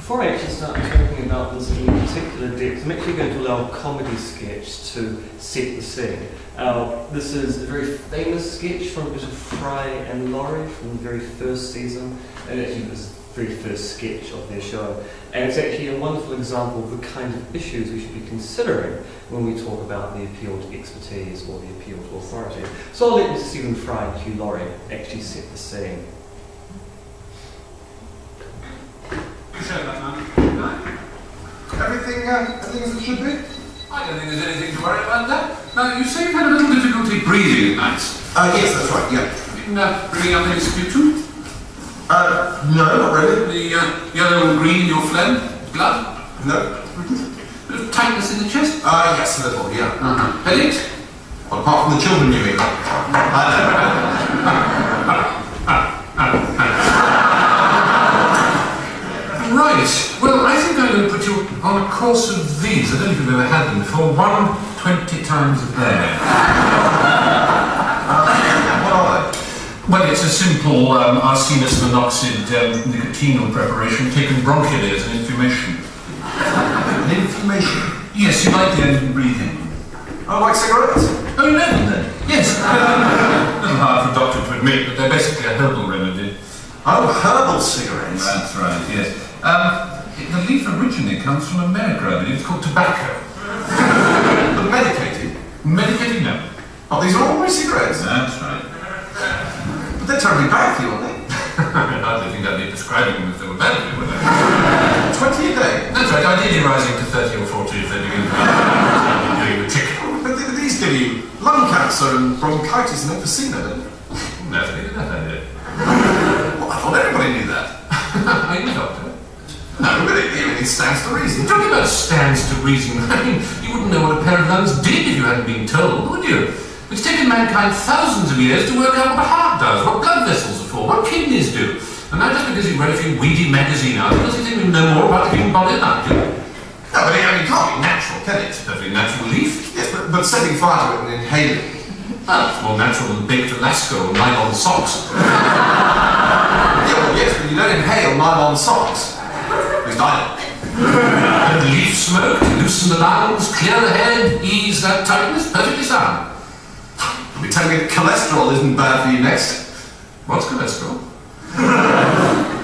Before I actually start talking about this in particular depth, I'm actually going to allow a comedy sketch to set the scene. This is a very famous sketch from a bit of Fry and Laurie from the very first season, and actually this is the very first sketch of their show. And it's actually a wonderful example of the kind of issues we should be considering when we talk about the appeal to expertise or the appeal to authority. So I'll let Mr. Stephen Fry and Hugh Laurie actually set the scene. Everything as it should be? I don't think there's anything to worry about that. Now, you say you've had a little difficulty breathing at night. Yes, that's right, yeah. Been bringing up any sputum? No, not really. The yellow and green in your phlegm? Blood? No. Bit of tightness in the chest? Yes, a little, yeah. Headaches? Well, apart from the children you mean. Right. Well, I think I'm going to put you on a course of these. I don't know if you've ever had them before. 120 times a day. What are they? Well, it's a simple arsenous monoxide nicotinal preparation taken bronchially as an inflammation. An inflammation? Yes, you like the engine breathing. Oh, like cigarettes? Oh, you know them then? Yes. A little hard for a doctor to admit, but they're basically a herbal remedy. Oh, herbal cigarettes? That's right, yes. The leaf originally comes from America, I believe. It's called tobacco. But medicated? Medicated, no. Oh, these are ordinary cigarettes? That's right. But they're terribly bad for you, aren't they? I hardly think I'd be prescribing them if they were bad for you, would I? 20 a day? That's right, ideally rising to 30 or 40 if they begin doing the trick. But these give you lung cancer and bronchitis and emphysema, don't they? No, I think that idea. Well, I thought everybody knew that. Are you a doctor? No, but it stands to reason. Talking about stands to reason, I mean, you wouldn't know what a pair of lungs did if you hadn't been told, would you? It's taken mankind thousands of years to work out what a heart does, what blood vessels are for, what kidneys do. And now just because you read a few weedy magazine articles, doesn't think we know more about the human body than I do. No, but it can't be natural, can it? It's a perfectly natural leaf. Yes, but setting fire to it and inhaling. Well, it's more natural than baked Alaska or nylon socks. Yeah, well, yes, but you don't inhale nylon socks. At least I don't. And leaf smoke, loosen the lungs, clear the head, ease that tightness, perfectly sound. You're telling me that cholesterol isn't bad for you next? What's cholesterol?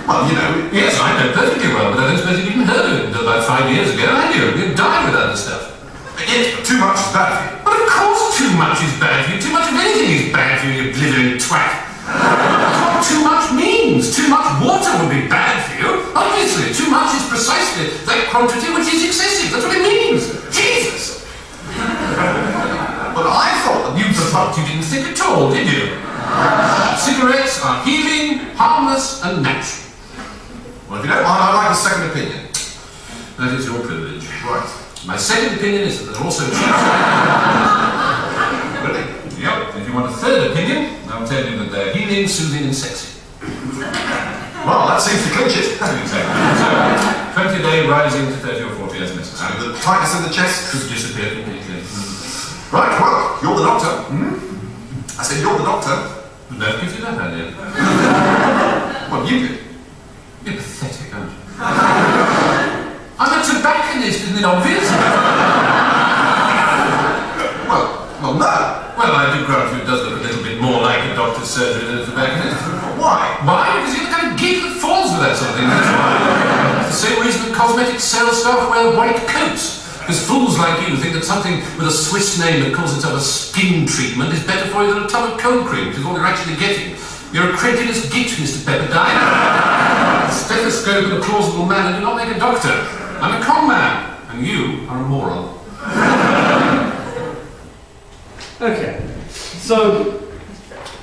Well, you know. Yes, I know perfectly well, but I don't suppose you'd even heard of it until about 5 years ago, had you? You'd die without the stuff. Yes, but too much is bad for you. But of course too much is bad for you. Too much of anything is bad for you, you blithering twat. That's what too much means. Too much water would be bad for you. Obviously, too much is precisely that quantity which is excessive. That's what it means. Jesus! But I thought that You didn't think at all, did you? Cigarettes are healing, harmless, and natural. Well, if you don't mind, I'd like a second opinion. That is your privilege. Right. My second opinion is that they're also cheap. Really? Yep. If you want a third opinion, I'll tell you that they're healing, soothing, and sexy. Well, that seems to clinch it. Exactly. So, 20 a day rising to 30 or 40 as necessary. And the tightness in the chest Could disappear completely. Right, well, you're the doctor. I said you're the doctor. The nerve gives you that idea. Well, you did. You're pathetic, aren't you? I'm a tobacconist, isn't it obvious? Well, no. Well, I do grant you it does look a little bit more like a doctor's surgery than a tobacconist. Why? Why? Because you're the kind of geek that falls with that sort of thing, that's why. It's the same reason that cosmetic sales staff wear white coats. Because fools like you think that something with a Swiss name that calls itself a skin treatment is better for you than a tub of cold cream, which is all you're actually getting. You're a credulous git, Mr. Pepperdine. A stethoscope and a plausible man do not make a doctor. I'm a con man, and you are a moron. Okay, so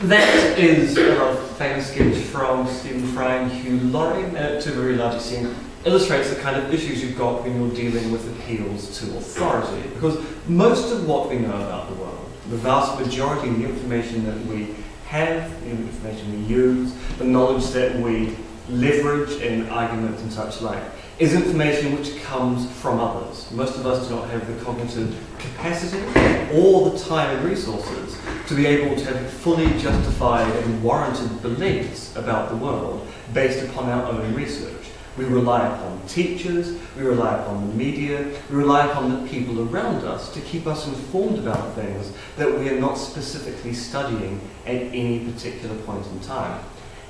that is a famous sketch from Stephen Fry and Hugh Laurie, and to a very large extent illustrates the kind of issues you've got when you're dealing with appeals to authority. Because most of what we know about the world, the vast majority of the information that we have, the information we use, the knowledge that we leverage in arguments and such like, is information which comes from others. Most of us do not have the cognitive capacity or the time and resources to be able to have fully justified and warranted beliefs about the world based upon our own research. We rely upon teachers, we rely upon the media, we rely upon the people around us to keep us informed about things that we are not specifically studying at any particular point in time.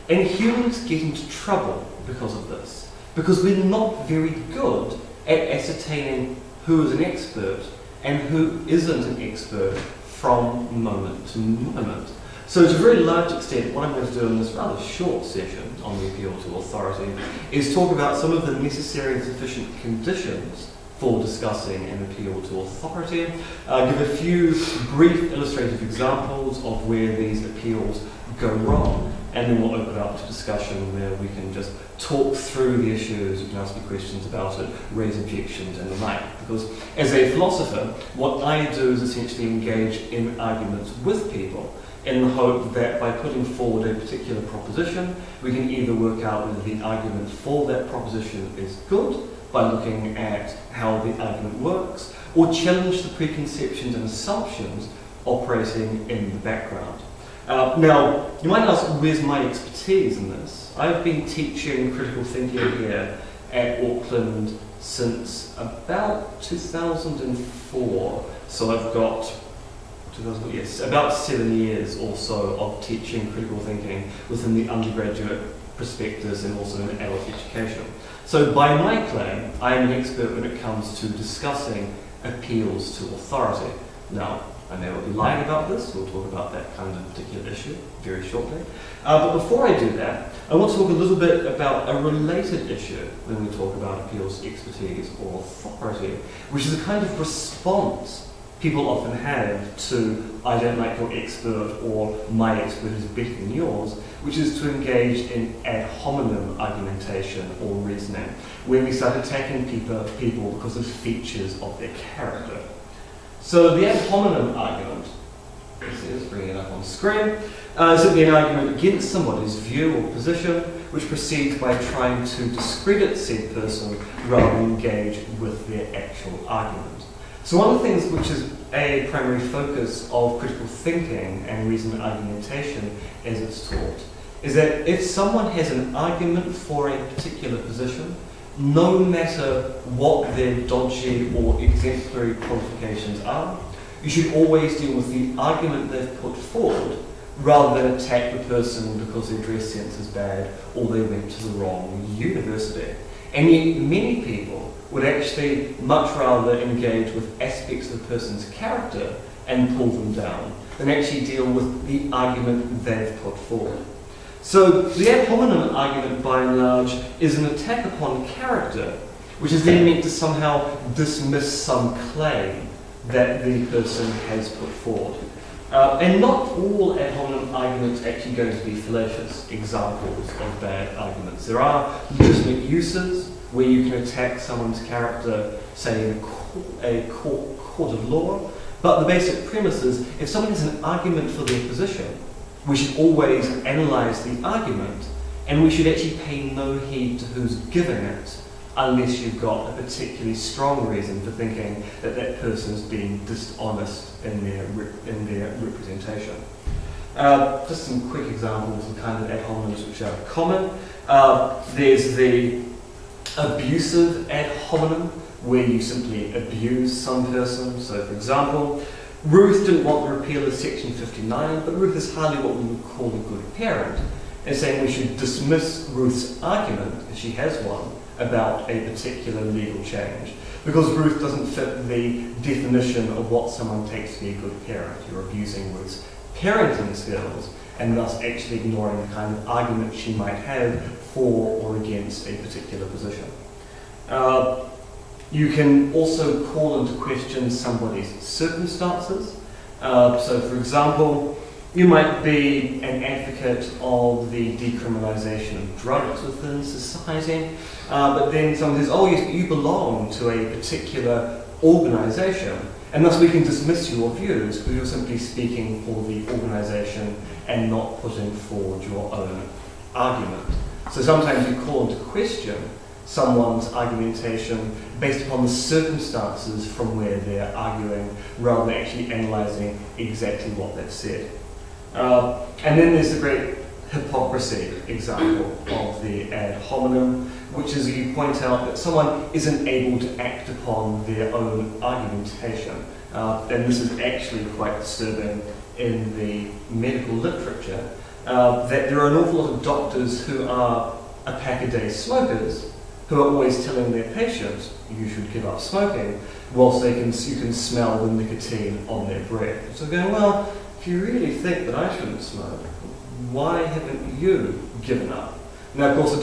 And humans get into trouble because of this, because we're not very good at ascertaining who is an expert and who isn't an expert from moment to moment. So to a very large extent, what I'm going to do in this rather short session on the appeal to authority is talk about some of the necessary and sufficient conditions for discussing an appeal to authority, give a few brief illustrative examples of where these appeals go wrong, and then we'll open up to discussion where we can just talk through the issues, you can ask me questions about it, raise objections and the like. Because as a philosopher, what I do is essentially engage in arguments with people in the hope that by putting forward a particular proposition, we can either work out whether the argument for that proposition is good by looking at how the argument works, or challenge the preconceptions and assumptions operating in the background. Now, you might ask, where's my expertise in this? I've been teaching critical thinking here at Auckland since about 2004, so I've got about 7 years or so of teaching critical thinking within the undergraduate prospectus and also in adult education. So by my claim, I am an expert when it comes to discussing appeals to authority. Now, I may well be lying about this, we'll talk about that kind of particular issue very shortly. But before I do that, I want to talk a little bit about a related issue when we talk about appeals to expertise or authority, which is a kind of response people often have to, I don't like your expert, or my expert is better than yours, which is to engage in ad hominem argumentation or reasoning, when we start attacking people because of features of their character. So the ad hominem argument, let's bring it up on screen, is simply an argument against somebody's view or position, which proceeds by trying to discredit said person rather than engage with their actual argument. So one of the things which is a primary focus of critical thinking and reasoned argumentation as it's taught is that if someone has an argument for a particular position, no matter what their dodgy or exemplary qualifications are, you should always deal with the argument they've put forward rather than attack the person because their dress sense is bad or they went to the wrong university. And yet many people would actually much rather engage with aspects of the person's character and pull them down than actually deal with the argument they've put forward. So the ad hominem argument, by and large, is an attack upon character, which is then meant to somehow dismiss some claim that the person has put forward. And not all ad hominem arguments are actually going to be fallacious examples of bad arguments. There are legitimate uses where you can attack someone's character, say in a court of law, but the basic premise is if someone has an argument for their position, we should always analyse the argument, and we should actually pay no heed to who's giving it, unless you've got a particularly strong reason for thinking that that person is being dishonest in their representation. Just some quick examples of kind of ad hominems which are common. There's the abusive ad hominem, where you simply abuse some person. So, for example, Ruth didn't want the repeal of Section 59, but Ruth is hardly what we would call a good parent, and saying we should dismiss Ruth's argument, if she has one, about a particular legal change, because Ruth doesn't fit the definition of what someone takes to be a good parent. You're abusing Ruth's parenting skills, and thus actually ignoring the kind of argument she might have for or against a particular position. You can also call into question somebody's circumstances. So, for example, you might be an advocate of the decriminalisation of drugs within society, but then someone says, oh yes, but you belong to a particular organisation, and thus we can dismiss your views because you're simply speaking for the organisation and not putting forward your own argument. So sometimes you call into question someone's argumentation based upon the circumstances from where they're arguing, rather than actually analysing exactly what they've said. And then there's the great hypocrisy example of the ad hominem, which is you point out that someone isn't able to act upon their own argumentation. And this is actually quite disturbing in the medical literature, that there are an awful lot of doctors who are a pack-a-day smokers who are always telling their patients, you should give up smoking, whilst you can smell the nicotine on their breath. So going, well, if you really think that I shouldn't smoke, why haven't you given up? Now, of course, the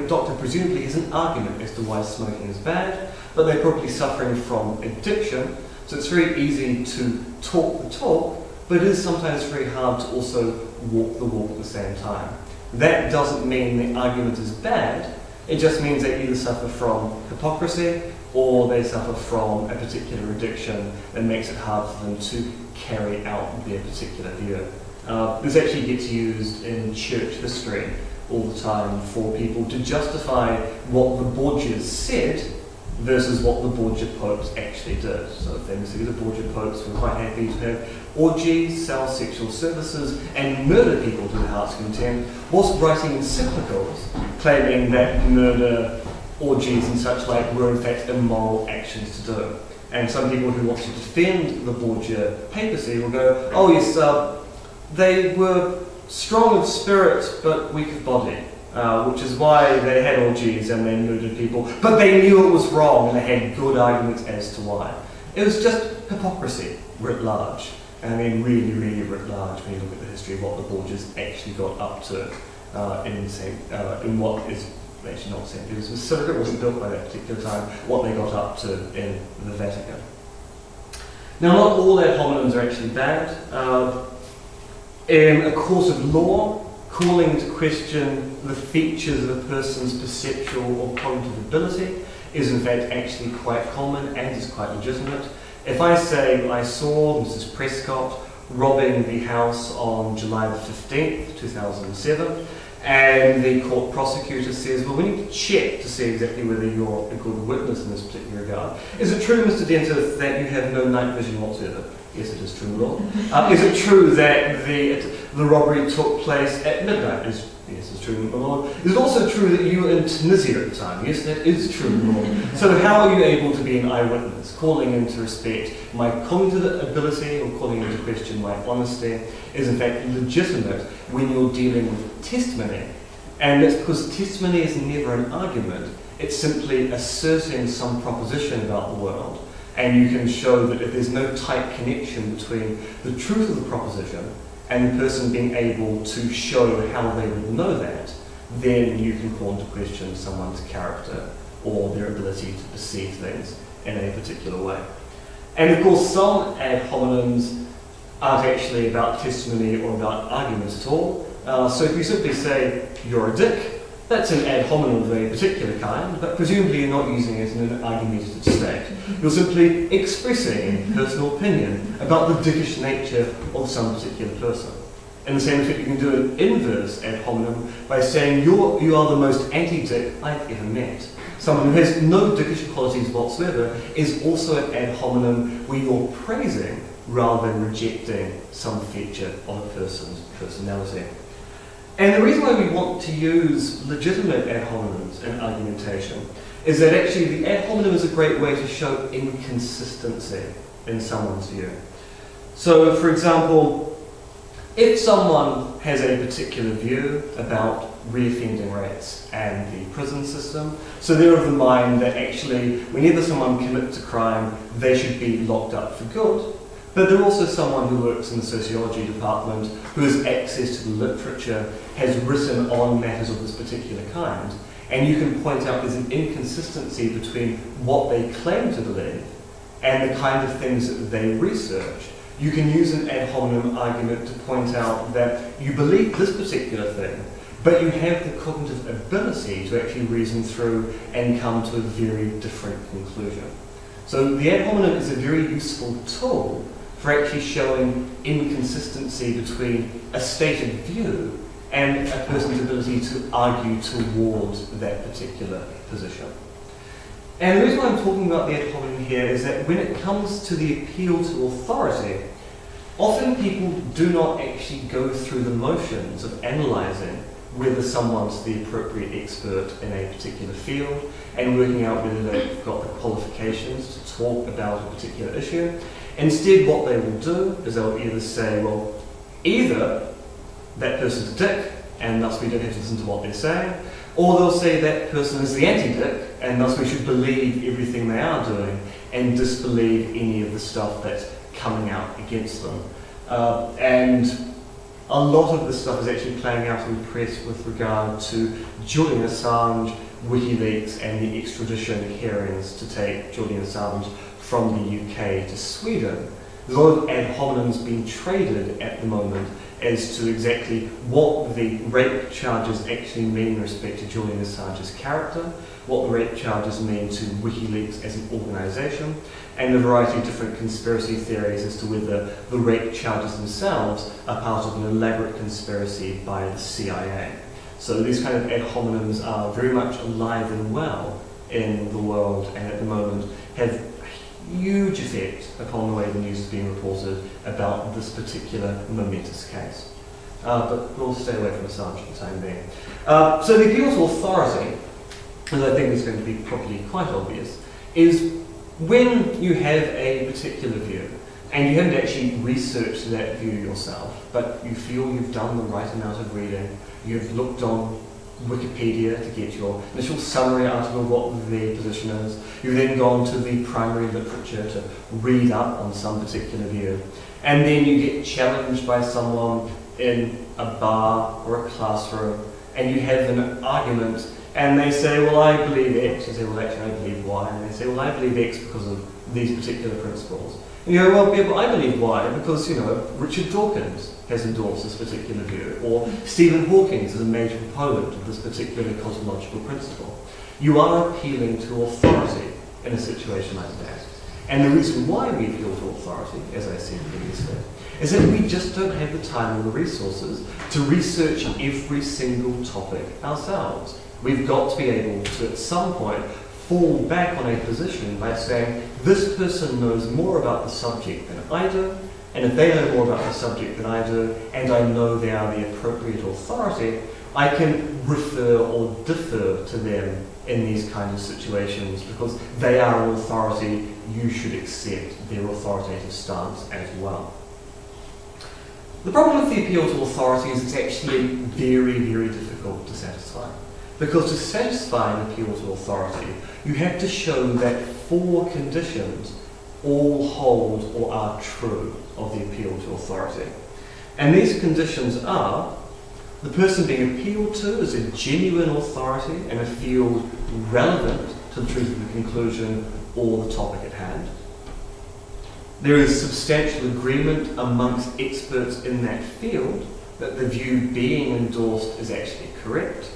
doctor presumably has an argument as to why smoking is bad, but they're probably suffering from addiction, so it's very easy to talk the talk, but it is sometimes very hard to also walk the walk at the same time. That doesn't mean the argument is bad, it just means they either suffer from hypocrisy or they suffer from a particular addiction that makes it hard for them to carry out their particular view. This actually gets used in church history all the time for people to justify what the Borgias said versus what the Borgia popes actually did. So famously, the Borgia popes were quite happy to have orgies, sell sexual services, and murder people to their heart's content, whilst writing encyclicals claiming that murder, orgies and such like were in fact immoral actions to do. And some people who want to defend the Borgia papacy will go, oh yes, they were strong of spirit but weak of body. Which is why they had orgies and they murdered people, but they knew it was wrong and they had good arguments as to why. It was just hypocrisy writ large, and I mean really, really writ large when you look at the history of what the Borgias actually got up to in what is actually not St. Peter's Basilica. It wasn't built by that particular time, what they got up to in the Vatican. Now, not all ad hominems are actually bad. In a course of law, calling into question the features of a person's perceptual or cognitive ability is in fact actually quite common and is quite legitimate. If I say I saw Mrs. Prescott robbing the house on July the 15th, 2007, and the court prosecutor says, well, we need to check to see exactly whether you're a good witness in this particular regard. Is it true, Mr. Dentith, that you have no night vision whatsoever? Yes, it is true, Lord. Is it true that the robbery took place at midnight? Yes, it's true, my Lord. Is it also true that you were in Tunisia at the time? Yes, that is true, my Lord. So how are you able to be an eyewitness? Calling into respect my cognitive ability or calling into question my honesty is in fact legitimate when you're dealing with testimony. And that's because testimony is never an argument. It's simply asserting some proposition about the world. And you can show that if there's no tight connection between the truth of the proposition and the person being able to show how they would know that, then you can call into question someone's character or their ability to perceive things in a particular way. And of course, some ad hominems aren't actually about testimony or about arguments at all. So if you simply say, you're a dick, that's an ad hominem of a particular kind, but presumably you're not using it in an argumentative state. You're simply expressing a personal opinion about the dickish nature of some particular person. In the same way, you can do an inverse ad hominem by saying you are the most anti-dick I've ever met. Someone who has no dickish qualities whatsoever is also an ad hominem where you're praising rather than rejecting some feature of a person's personality. And the reason why we want to use legitimate ad hominems in argumentation is that actually the ad hominem is a great way to show inconsistency in someone's view. So, for example, if someone has a particular view about reoffending rates and the prison system, so they're of the mind that actually whenever someone commits a crime, they should be locked up for good. But they're also someone who works in the sociology department, who has access to the literature, has written on matters of this particular kind, and you can point out there's an inconsistency between what they claim to believe and the kind of things that they research. You can use an ad hominem argument to point out that you believe this particular thing, but you have the cognitive ability to actually reason through and come to a very different conclusion. So the ad hominem is a very useful tool for actually showing inconsistency between a stated view and a person's ability to argue towards that particular position. And the reason why I'm talking about the ad hominem here is that when it comes to the appeal to authority, often people do not actually go through the motions of analysing whether someone's the appropriate expert in a particular field and working out whether they've got the qualifications to talk about a particular issue. Instead, what they will do is they'll either say, well, either that person's a dick and thus we don't have to listen to what they're saying, or they'll say that person is the anti-dick and thus we should believe everything they are doing and disbelieve any of the stuff that's coming out against them. And a lot of this stuff is actually playing out in the press with regard to Julian Assange, WikiLeaks, and the extradition hearings to take Julian Assange from the UK to Sweden. There's a lot of ad hominems being traded at the moment as to exactly what the rape charges actually mean in respect to Julian Assange's character, what the rape charges mean to WikiLeaks as an organisation, and a variety of different conspiracy theories as to whether the rape charges themselves are part of an elaborate conspiracy by the CIA. So these kind of ad hominems are very much alive and well in the world, and at the moment have a huge effect upon the way the news is being reported about this particular momentous case. But we'll stay away from Assange for the time being. So the appeal to authority, as I think is going to be probably quite obvious, is when you have a particular view and you haven't actually researched that view yourself, but you feel you've done the right amount of reading, you've looked on Wikipedia to get your initial summary article of what the position is, you've then gone to the primary literature to read up on some particular view, and then you get challenged by someone in a bar or a classroom and you have an argument and they say, well, I believe X. You say, well, actually, I believe Y. And they say, well, I believe X because of these particular principles. And you go, well, yeah, but I believe Y because, you know, Richard Dawkins has endorsed this particular view, or Stephen Hawking is a major proponent of this particular cosmological principle. You are appealing to authority in a situation like that. And the reason why we appeal to authority, as I said previously, is that we just don't have the time or the resources to research every single topic ourselves. We've got to be able to, at some point, fall back on a position by saying, this person knows more about the subject than I do, and if they know more about the subject than I do, and I know they are the appropriate authority, I can refer or defer to them in these kinds of situations because they are an authority. You should accept their authoritative stance as well. The problem with the appeal to authority is it's actually very, very difficult to satisfy. Because to satisfy an appeal to authority, you have to show that 4 conditions all hold or are true of the appeal to authority. And these conditions are: the person being appealed to is a genuine authority in a field relevant to the truth of the conclusion or the topic at hand. There is substantial agreement amongst experts in that field that the view being endorsed is actually correct.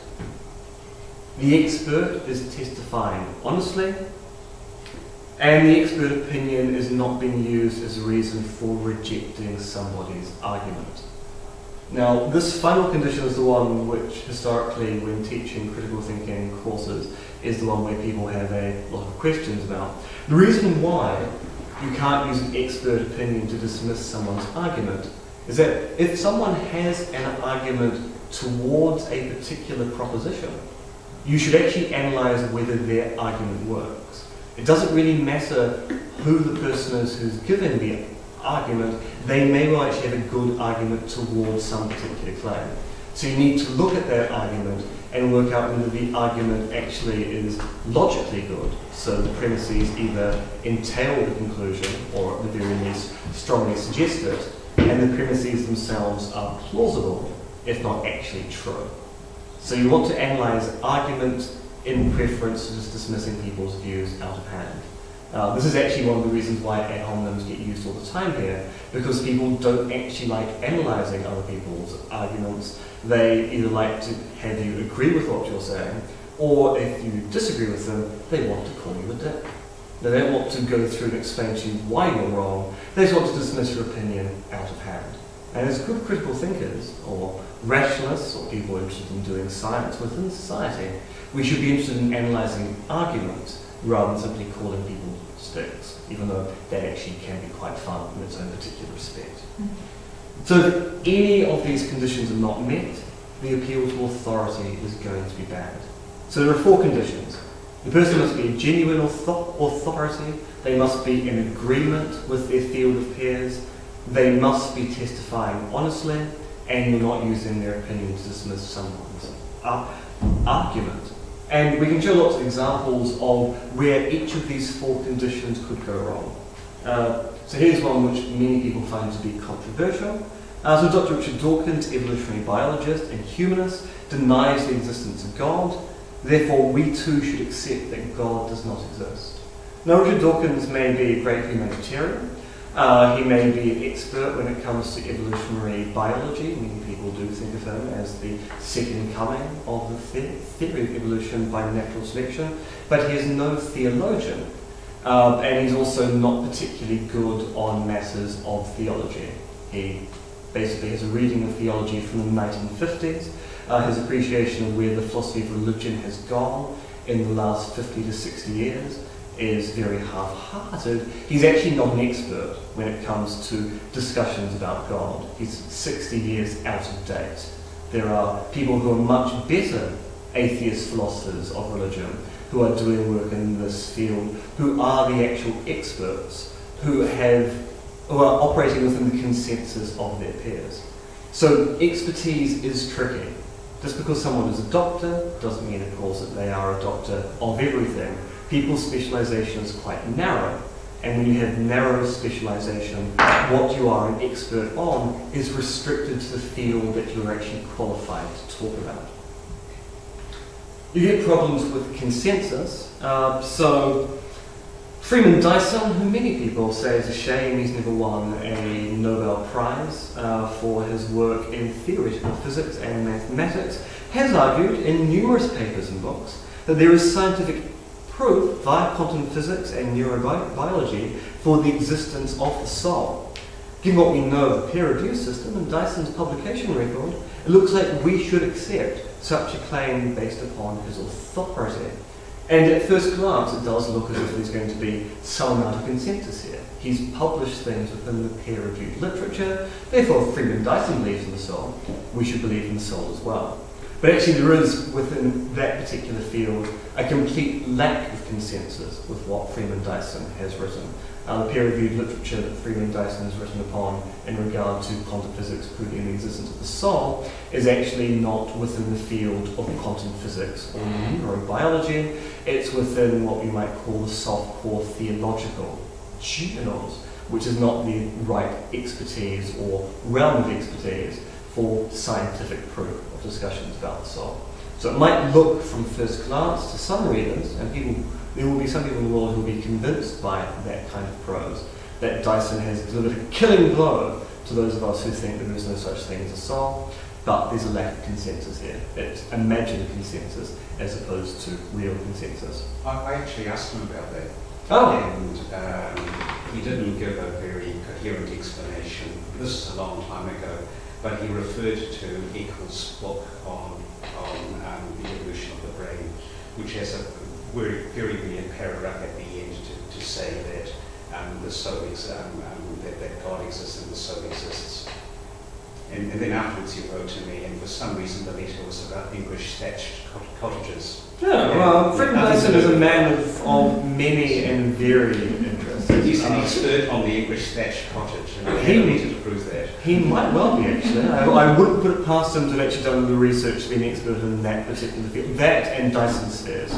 The expert is testifying honestly, and the expert opinion is not being used as a reason for rejecting somebody's argument. Now, this final condition is the one which, historically, when teaching critical thinking courses, is the one where people have a lot of questions about. The reason why you can't use an expert opinion to dismiss someone's argument is that if someone has an argument towards a particular proposition, you should actually analyse whether their argument works. It doesn't really matter who the person is who's given the argument. They may well actually have a good argument towards some particular claim. So you need to look at that argument and work out whether the argument actually is logically good. So the premises either entail the conclusion, or at the very least strongly suggest it, and the premises themselves are plausible, if not actually true. So you want to analyse argument in preference to just dismissing people's views out of hand. This is actually one of the reasons why ad hominems get used all the time here, because people don't actually like analysing other people's arguments. They either like to have you agree with what you're saying, or if you disagree with them, they want to call you a dick. They don't want to go through and explain to you why you're wrong. They just want to dismiss your opinion out of hand. And as good critical thinkers, or rationalists, or people interested in doing science within society, we should be interested in analysing arguments rather than simply calling people sticks, even though that actually can be quite fun in its own particular respect. So if any of these conditions are not met, the appeal to authority is going to be bad. So there are 4 conditions. The person must be a genuine authority, they must be in agreement with their field of peers, they must be testifying honestly, and you're not using their opinion to dismiss someone's argument. And we can show lots of examples of where each of these 4 conditions could go wrong. So here's one which many people find to be controversial. So Dr. Richard Dawkins, evolutionary biologist and humanist, denies the existence of God. Therefore, we too should accept that God does not exist. Now, Richard Dawkins may be a great humanitarian. He may be an expert when it comes to evolutionary biology. Many people do think of him as the second coming of the theory of evolution by natural selection, but he is no theologian. And he's also not particularly good on matters of theology. He basically has a reading of theology from the 1950s. His appreciation of where the philosophy of religion has gone in the last 50 to 60 years is very half-hearted. He's actually not an expert when it comes to discussions about God. He's 60 years out of date. There are people who are much better atheist philosophers of religion who are doing work in this field, who are the actual experts, who are operating within the consensus of their peers. So expertise is tricky. Just because someone is a doctor doesn't mean, of course, that they are a doctor of everything. People's specialisation is quite narrow, and when you have narrow specialisation, what you are an expert on is restricted to the field that you're actually qualified to talk about. You get problems with consensus. So Freeman Dyson, who many people say is a shame he's never won a Nobel Prize for his work in theoretical physics and mathematics, has argued in numerous papers and books that there is scientific proof via quantum physics and neurobiology for the existence of the soul. Given what we know of the peer review system and Dyson's publication record, it looks like we should accept such a claim based upon his authority. And at first glance, it does look as if there's going to be some amount of consensus here. He's published things within the peer-reviewed literature, therefore if Freeman Dyson believes in the soul, we should believe in the soul as well. But actually there is, within that particular field, a complete lack of consensus with what Freeman Dyson has written. The peer-reviewed literature that Freeman Dyson has written upon in regard to quantum physics proving the existence of the soul is actually not within the field of quantum physics or neurobiology. It's within what we might call the soft-core theological journals, which is not the right expertise or realm of expertise for scientific proof of discussions about the soul. So it might look from first glance to some readers, and there will be some people in the world who will be convinced by that kind of prose, that Dyson has delivered a killing blow to those of us who think that there is no such thing as a soul, but there's a lack of consensus here. It's imagined consensus as opposed to real consensus. I actually asked him about that. Oh. And he didn't give a very coherent explanation. This is a long time ago, but he referred to Eccles' book on the evolution of the brain, which has a very brilliant paragraph at the end to say that the soul that God exists and the soul exists. And then afterwards he wrote to me, and for some reason the letter was about English thatched cottages. Yeah, well, Freeman Dyson is a man of many and varied interests. He's an expert on the English thatched cottage, and I have a letter to prove that. He might well be, actually. I wouldn't put it past him to have actually done the research to be an expert in that particular field. That and Dyson spheres.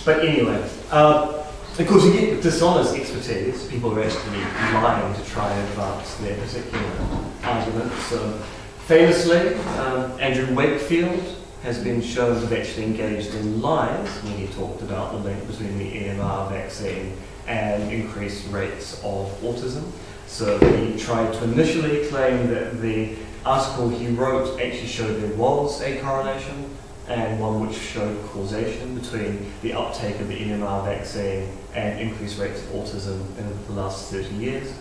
But anyway, of course you get dishonest expertise. People are actually lying to try and advance their particular argument. So famously, Andrew Wakefield has been shown to have actually engaged in lies when he talked about the link between the EMR vaccine and increased rates of autism. So he tried to initially claim that the article he wrote actually showed there was a correlation, and one which showed causation between the uptake of the EMR vaccine and increased rates of autism in the last 30 years.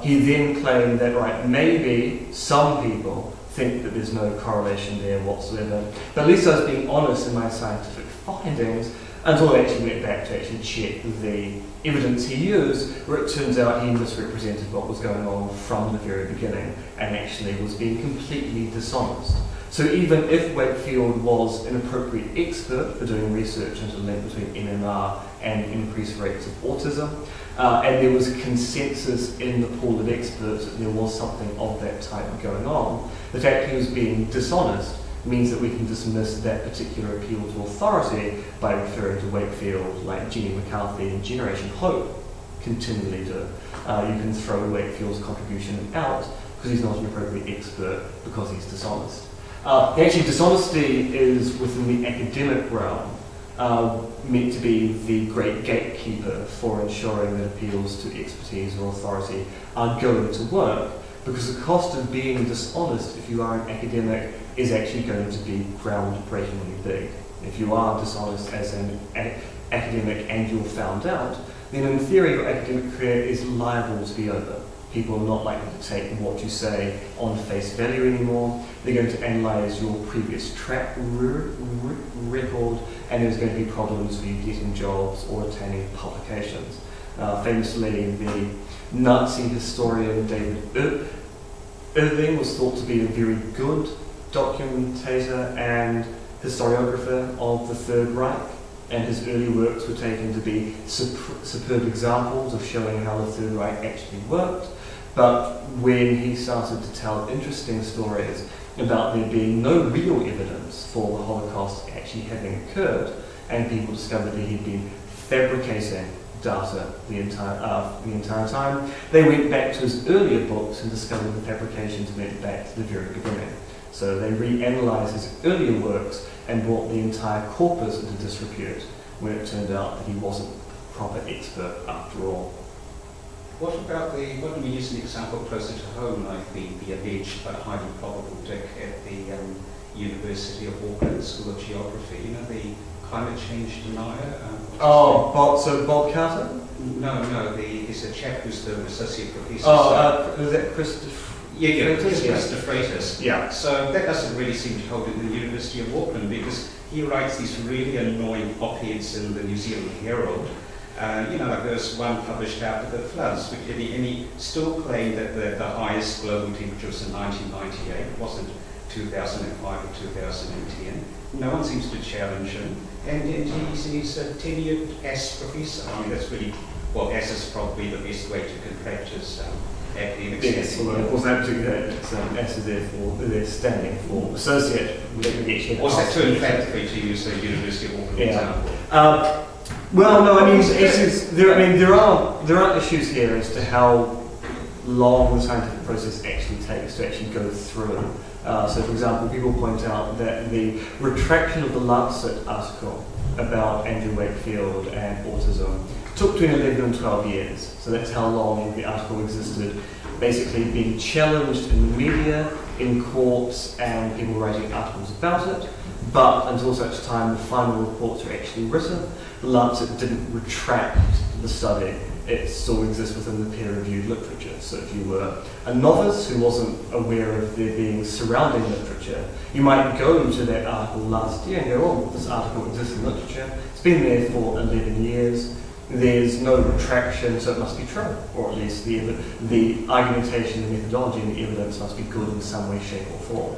He then claimed that, right, maybe some people think that there's no correlation there whatsoever, but at least I was being honest in my scientific findings. until I actually went back to actually check the evidence he used, where it turns out he misrepresented what was going on from the very beginning and actually was being completely dishonest. So even if Wakefield was an appropriate expert for doing research into the link between MMR and increased rates of autism, and there was consensus in the pool of experts that there was something of that type going on, the fact he was being dishonest means that we can dismiss that particular appeal to authority by referring to Wakefield, like Jenny McCarthy and Generation Hope continually do. You can throw Wakefield's contribution out because he's not an appropriate expert because he's dishonest. Actually, dishonesty is within the academic realm meant to be the great gatekeeper for ensuring that appeals to expertise or authority are going to work, because the cost of being dishonest if you are an academic is actually going to be groundbreakingly big. If you are dishonest as an academic and you're found out, then in theory your academic career is liable to be over. People are not likely to take what you say on face value anymore. They're going to analyse your previous track record, and there's going to be problems for you getting jobs or attaining publications. Famously, the Nazi historian David Irving was thought to be a very good documentator and historiographer of the Third Reich, and his early works were taken to be superb examples of showing how the Third Reich actually worked. But when he started to tell interesting stories about there being no real evidence for the Holocaust actually having occurred, and people discovered that he'd been fabricating data the entire time, they went back to his earlier books and discovered the fabrications went back to the very beginning. So they reanalyzed his earlier works and brought the entire corpus into disrepute, when it turned out that he wasn't a proper expert after all. What about why don't we use an example closer to home, like the alleged but highly probable Dick at the University of Auckland School of Geography, you know, the climate change denier? Bob Carter? No, he's a chap who's the associate professor. Is that Christopher? Yeah, Mr. Freitas. Yeah. So that doesn't really seem to hold in the University of Auckland, because he writes these really annoying op-eds in the New Zealand Herald. Like there was one published after the floods, and he still claimed that the highest global temperature was in 1998. It wasn't 2005 or 2010. No one seems to challenge him. And he's a tenured AS professor. I mean, that's really, well, AS is probably the best way to contract his academic yes, standing. well, of course, that particular AS is they're standing for associate. What's that too emphatically to use the University of Auckland example? Well, no, I mean, there are issues here as to how long the scientific process actually takes to actually go through. So, for example, people point out that the retraction of the Lancet article about Andrew Wakefield and autism took between 11 and 12 years. So that's how long the article existed, basically being challenged in the media, in courts, and people writing articles about it. But until such time the final reports were actually written, the Lancet didn't retract the study. It still exists within the peer-reviewed literature. So if you were a novice who wasn't aware of there being surrounding literature, you might go to that article last year and go, oh, this article exists in literature. It's been there for 11 years. There's no retraction, so it must be true. Or at least the argumentation, the methodology, and the evidence must be good in some way, shape, or form.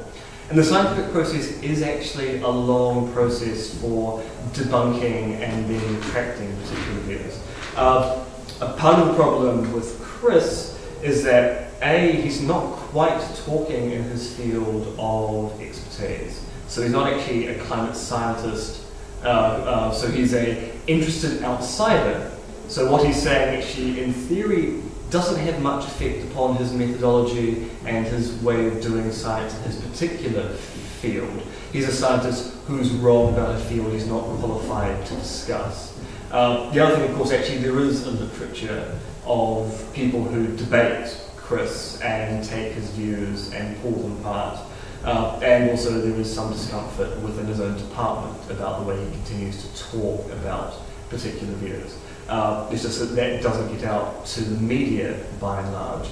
And the scientific process is actually a long process for debunking and then retracting particular views. A part of the problem with Chris is that he's not quite talking in his field of expertise. So he's not actually a climate scientist, so he's an interested outsider. So what he's saying actually, in theory, doesn't have much effect upon his methodology and his way of doing science in his particular field. He's a scientist who's wrong about a field he's not qualified to discuss. The other thing, of course, actually there is a literature of people who debate Chris and take his views and pull them apart. And also there is some discomfort within his own department about the way he continues to talk about particular views. It's just that doesn't get out to the media by and large,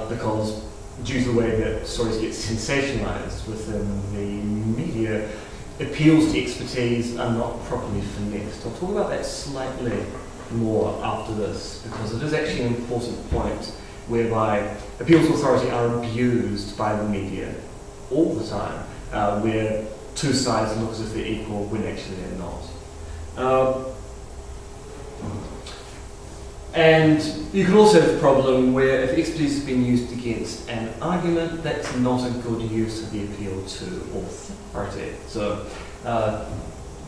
because due to the way that stories get sensationalized within the media, appeals to expertise are not properly finessed. I'll talk about that slightly more after this, because it is actually an important point whereby appeals to authority are abused by the media all the time, where two sides look as if they're equal when actually they're not. And you can also have the problem where if expertise has been used against an argument, that's not a good use of the appeal to authority. So,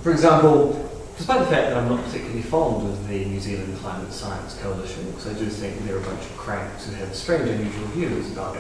for example, despite the fact that I'm not particularly fond of the New Zealand Climate Science Coalition, because I do think they're a bunch of cranks who have strange unusual views about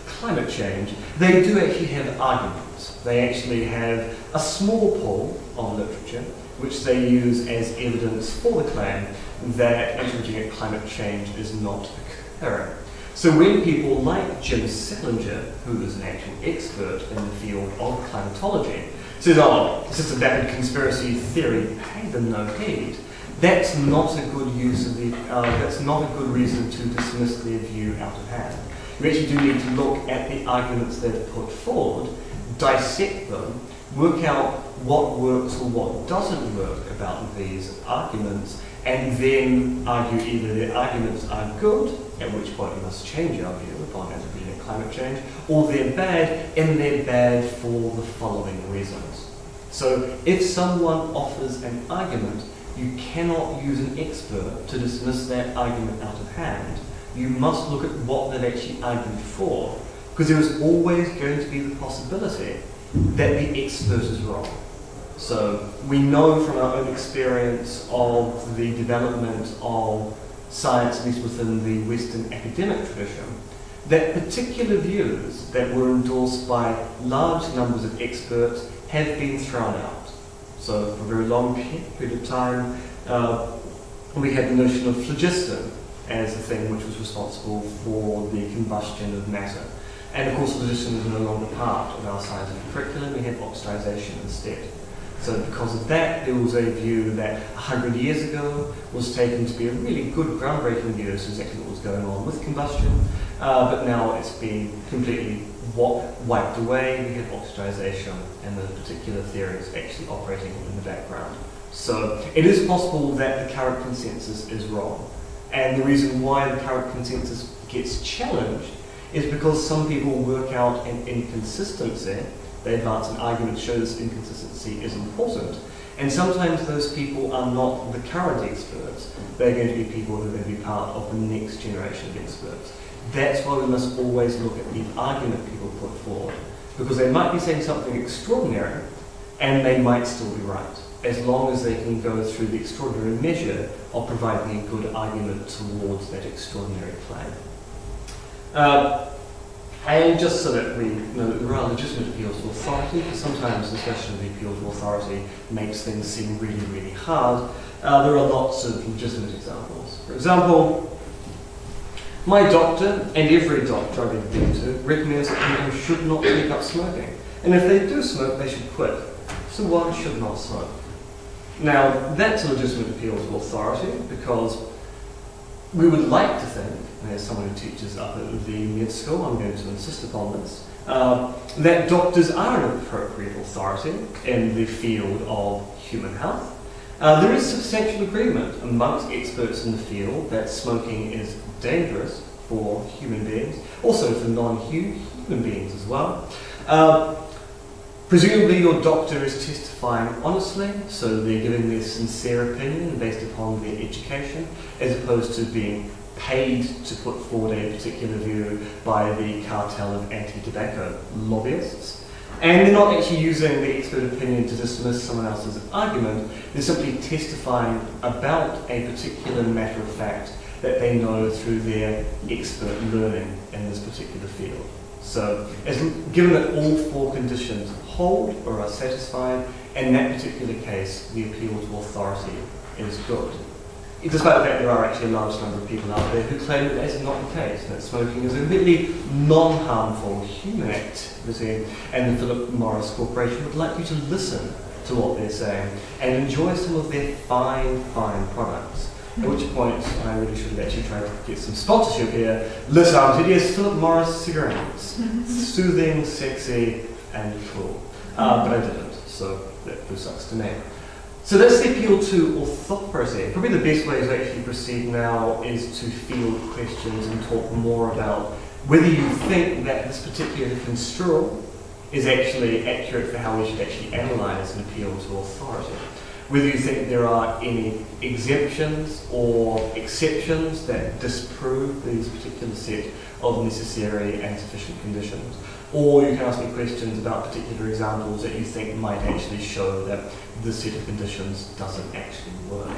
climate change, they do actually have arguments. They actually have a small pool of literature which they use as evidence for the claim that attributing climate change is not occurring. So when people like Jim Salinger, who is an actual expert in the field of climatology, says, oh, it's just a vapid conspiracy theory, pay them no heed, that's not a good use of the, that's not a good reason to dismiss their view out of hand. You actually do need to look at the arguments they've put forward, dissect them, work out what works or what doesn't work about these arguments, and then argue either their arguments are good, at which point you must change our view upon attributing climate change, or they're bad, and they're bad for the following reasons. So if someone offers an argument, you cannot use an expert to dismiss that argument out of hand. You must look at what they've actually argued for, because there is always going to be the possibility that the expert is wrong. So we know from our own experience of the development of science, at least within the Western academic tradition, that particular views that were endorsed by large numbers of experts have been thrown out. So for a very long period of time, we had the notion of phlogiston as the thing which was responsible for the combustion of matter. And of course, phlogiston is no longer part of our scientific curriculum. We have oxidization instead. So because of that, there was a view that 100 years ago was taken to be a really good groundbreaking view as to exactly what was going on with combustion, but now it's been completely wiped away. We have oxidization, and the particular theory is actually operating in the background. So it is possible that the current consensus is wrong. And the reason why the current consensus gets challenged is because some people work out an inconsistency. They advance an argument that shows inconsistency is important. And sometimes those people are not the current experts. They're going to be people who are going to be part of the next generation of experts. That's why we must always look at the argument people put forward. Because they might be saying something extraordinary, and they might still be right, as long as they can go through the extraordinary measure of providing a good argument towards that extraordinary claim. And just so that we know that there are legitimate appeals to authority, because sometimes this question of the appeal to authority makes things seem really, really hard, there are lots of legitimate examples. For example, my doctor, and every doctor I've ever been to, recommends that people should not take up smoking. And if they do smoke, they should quit. So one should not smoke. Now, that's a legitimate appeal to authority, because we would like to think, and as someone who teaches up at the med school, I'm going to insist upon this, that doctors are an appropriate authority in the field of human health. There is substantial agreement amongst experts in the field that smoking is dangerous for human beings, also for non-human beings as well. Presumably your doctor is testifying honestly, so they're giving their sincere opinion based upon their education, as opposed to being paid to put forward a particular view by the cartel of anti-tobacco lobbyists. And they're not actually using the expert opinion to dismiss someone else's argument, they're simply testifying about a particular matter of fact that they know through their expert learning in this particular field. So, given that all four conditions hold or are satisfied, in that particular case, the appeal to authority is good. Despite the fact there are actually a large number of people out there who claim that that is not the case, that smoking is a really non-harmful human activity, and the Philip Morris Corporation would like you to listen to what they're saying and enjoy some of their fine, fine products. At which point, I really should have actually tried to get some sponsorship here. Listen, yes, Philip Morris cigarettes. Soothing, sexy, and cool. But I didn't. so that feels sucks to me. So that's the appeal to authority. Probably the best way to actually proceed now is to field questions and talk more about whether you think that this particular construal is actually accurate for how we should actually analyse an appeal to authority. Whether you think there are any exemptions or exceptions that disprove these particular set of necessary and sufficient conditions. Or you can ask me questions about particular examples that you think might actually show that this set of conditions doesn't actually work.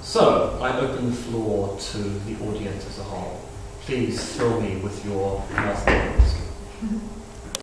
So, I open the floor to the audience as a whole. Please thrill me with your mouth words.